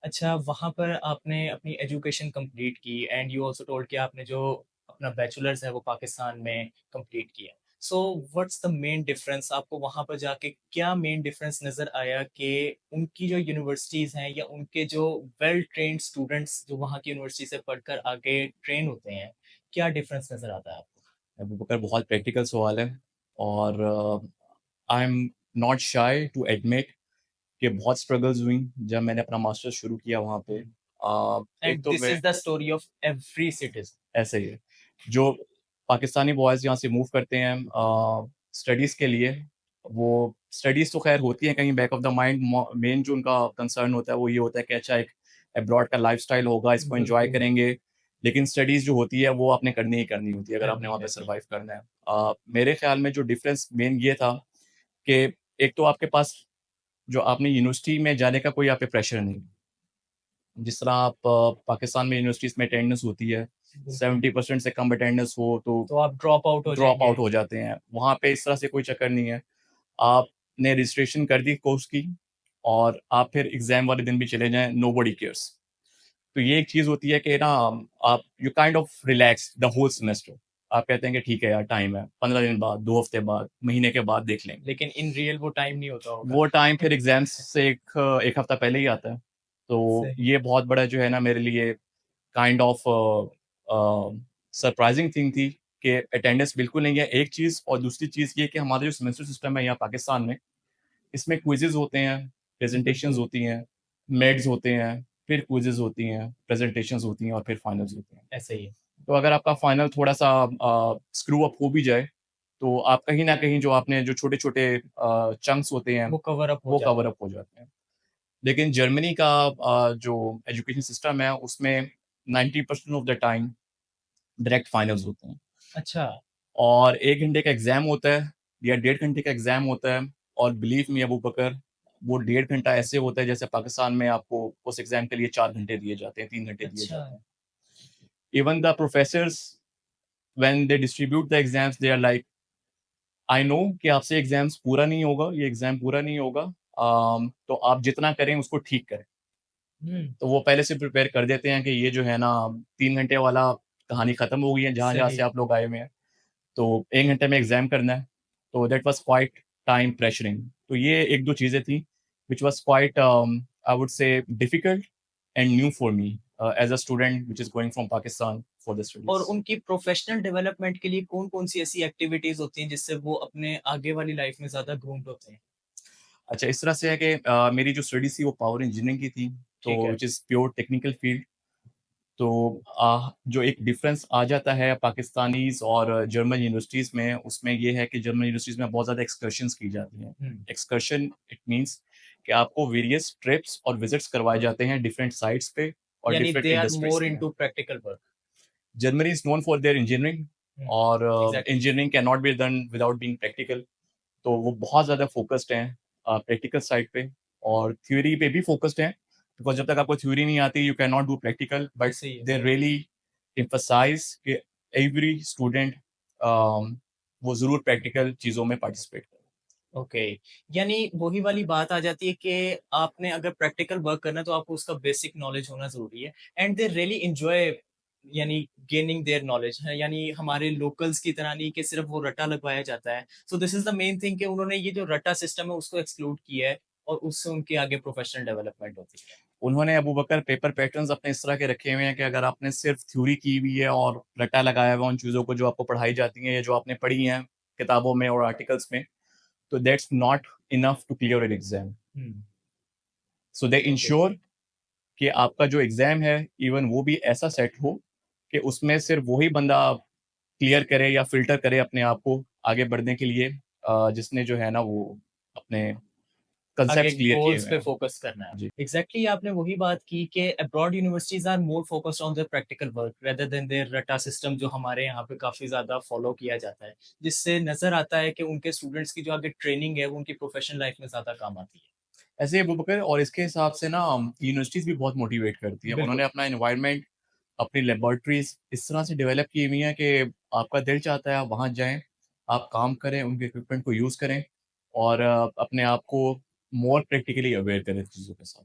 अच्छा, वहाँ पर आपने अपनी एजुकेशन कंप्लीट की एंड यू आल्सो टोल्ड कि आपने जो अपना बैचलर्स है वो पाकिस्तान में कंप्लीट किया। So what's the main difference आपको वहाँ पर जाके क्या मेन डिफरेंस नज़र आया कि उनकी जो यूनिवर्सिटीज़ हैं या उनके जो वेल ट्रेन्ड स्टूडेंट्स जो वहाँ की यूनिवर्सिटी से पढ़कर आगे ट्रेन होते हैं, क्या डिफरेंस नज़र आता है आपको? अबू बकर बहुत प्रैक्टिकल सवाल है और I am not shy to admit कि बहुत स्ट्रगल्स हुई जब मैंने अपना मास्टर्स शुरू किया वहाँ पे। एक एंड तो दिस मैं is the story of every citizen. ऐसे ही है, जो पाकिस्तानी बॉयज़ यहाँ से मूव करते हैं स्टडीज़ के लिए, वो स्टडीज़ तो ख़ैर होती हैं कहीं back of the mind, main जो उनका कंसर्न होता है वो ये होता है कि अच्छा एक अब्रॉड का लाइफ़स्टाइल होगा, इसको एन्जॉय बिल्कुल, करेंगे, लेकिन स्टडीज़ जो होती है वो आपने करनी ही करनी होती है अगर आपने करनी वहाँ पे करनी है। सर्वाइव करना है। मेरे ख़्याल में जो डिफ़रेंस मेन ये था कि एक तो आपके पास जो आपने यूनिवर्सिटी में जाने का कोई आप पे प्रेशर नहीं। जिस तरह आप पाकिस्तान में यूनिवर्सिटीज़ में अटेंडेंस होती है, बिल्कुल, 70% से कम अटेंडेंस हो तो तो आप ड्रॉप आउट हो ड्रॉप जाएँगे। आउट हो जाते हैं। वहाँ पे इस तरह से कोई चक्कर नहीं है। आपने रजिस्ट्रेशन कर दी कोर्स की और आप फिर एग्ज़ाम वाले दिन भी चले जाएँ, नोबडी केयर्स। तो ये एक चीज़ होती है कि ना आप you kind of relax the whole semester. आप कहते हैं कि ठीक है यार टाइम है, 15 दिन बाद, 2 हफ्ते बाद, महीने के बाद देख लेंगे। लेकिन इन रियल वो टाइम नहीं होता होगा। वो टाइम फिर एग्ज़ाम्स से 1 हफ्ता पहले ही आता है। तो सही। ये बहुत बड़ा जो है ना मेरे लिए काइंड ऑफ सरप्राइजिंग थिंग थी कि अटेंडेंस बिल्कुल नहीं है, एक चीज़ और दूसरी चीज़ ये कि हमारा जो सेमेस्टर सिस्टम है यहाँ पाकिस्तान में, इसमें क्विज़ेज़ होते हैं, प्रेज़ेंटेशंस बिल्कुल, होती हैं, मिड्स होते हैं, फिर क्विज़ेज़ होती हैं, प्रेज़ेंटेशंस होती हैं और फिर फाइनल्स होते हैं। ऐसे ही है। तो अगर आपका फाइनल थोड़ा-सा स्क्रू अप हो भी जाए, तो आप कहीं न कहीं जो आपने जो छोटे-छोटे चंक्स होते हैं, वो कवर अप हो वो जाता कवर है। अप हो जाते हैं। लेकिन जर्मनी का जो एजुकेशन सिस्टम है, उसमें 90% of the time direct finals होते हैं अच्छा, और 1 घंटे का एग्ज़ाम होता है या डेढ़ घंटे का एग्ज़ाम होता है और बिलीव मी अबू बकर, वो डेढ़ घंटा ऐसे होता है जैसे पाकिस्तान में आपको उस एग्ज़ाम के लिए 4 घंटे दिए जाते हैं, 3 घंटे दिए अच्छा। जाते हैं। Even the professors when they distribute the exams they are like, I know कि आपसे एग्ज़ाम्स पूरा नहीं होगा, ये एग्ज़ाम पूरा नहीं होगा, तो आप जितना करें उसको ठीक करें। हुँ, तो वो पहले से प्रिपेयर कर देते हैं कि ये जो है ना 3 घंटे वाला कहानी खत्म हो गई है जहाँ-जहाँ से सही। आप लोग आए हुए हैं। तो 1 घंटे में एग्ज़ाम करना है। तो that was quiet time pressuring. तो ये 1-2 चीज़ें थी which was quite I would say difficult and new for me as a student which is going from Pakistan for the और स्टडीज़। उनकी प्रोफ़ेशनल डेवलपमेंट के लिए कौन-कौन सी ऐसी एक्टिविटीज़ होती हैं जिससे वो अपने आगे वाली लाइफ़ में ज़्यादा ग्रूम्ड होते हैं? अच्छा इस तरह से है कि मेरी जो स्टडीज़ थी वो पावर इंजीनियरिंग की थी, ठीक तो है। Which is pure technical field. तो जो एक डिफरेंस आ जाता है पाकिस्तानीज़ और जर्मन यूनिवर्सिटीज़ में, उसमें ये है कि जर्मन यूनिवर्सिटीज़ में बहुत ज़्यादा एक्सकर्शंस की जाती हैं। हुँ, एक्सकर्शन इट मीन्स कि आपको वेरियस ट्रिप्स और विज़िट्स करवाए जाते हैं डिफरेंट साइट्स पे और यानी different they are industries more में। Into practical work. Germany is known for their engineering hmm, और exactly. Engineering can not be done without being practical. तो वो बहुत ज़्यादा फ़ोकस्ड हैं प्रैक्टिकल साइड पे और थ्योरी पे भी फ़ोकस्ड हैं, बिकॉज़ जब तक आपको थ्योरी नहीं आती you can not do practical but ऐसे ही है। दे रियली एम्फसाइज़ कि एवरी स्टूडेंट वो ज़रूर प्रैक्टिकल चीज़ों में पार्टिसिपेट करे। ओके, यानी वही वाली बात आ जाती है कि आपने अगर प्रैक्टिकल वर्क करना है तो आपको उसका बेसिक नॉलेज होना ज़रूरी है एंड दे रियली एन्जॉय यानी गेनिंग देयर नॉलेज है यानी हमारे लोकल्स की तरह नहीं कि सिर्फ वो रट्टा लगवाया जाता है। So this is the main thing कि उन्होंने ये जो रट्टा सिस्टम है उसको एक्सक्लूड किया है और उससे उनकी आगे प्रोफेशनल डेवलपमेंट होती है। उन्होंने अबू बकर पेपर पैटर्न्स अपने इस तरह के रखे हुए हैं कि अगर आपने सिर्फ़ थ्योरी की हुई है और रट्टा लगाया हुआ है उन चीज़ों को जो आपको पढ़ाई जाती हैं या जो आपने पढ़ी हैं किताबों में और आर्टिकल्स में, तो that's not enough to clear an exam. Hmm, so they okay. Ensure कि आपका जो एग्ज़ाम है, इवन वो भी ऐसा सेट हो कि उसमें सिर्फ़ वही बंदा क्लियर करे या फ़िल्टर करे अपने आप को आगे बढ़ने के लिए जिसने जो है ना वो अपने आगे कॉन्सेप्ट्स क्लियर किए गोल्स हुए पे हैं। फोकस करना है। जी। एग्ज़ैक्टली आपने वही बात की कि abroad universities are more focused on their practical work rather than their रट्टा सिस्टम जो हमारे यहाँ पे काफ़ी ज़्यादा फॉलो किया जाता है। जिससे नज़र आता है कि उनके स्टूडेंट्स की जो आगे ट्रेनिंग है वो उनकी प्रोफेशनल लाइफ़ में ज़्यादा काम आती है। ऐसे ही अबूबकर और इसके हिसाब से ना यूनिवर्सिटीज़ भी बहुत मोटिवेट करती हैं। बिल्कुल। उन्होंने अपना एनवायरनमेंट, अपनी लैबोरेटरीज़ इस तरह से डेवलप की हुई हैं कि आपका दिल चाहता है आप वहाँ जाएँ, आप काम करें, उनके इक्विपमेंट को यूज़ करें और अपने आप को मोर प्रैक्टिकली अवेयर करें चीज़ों के साथ।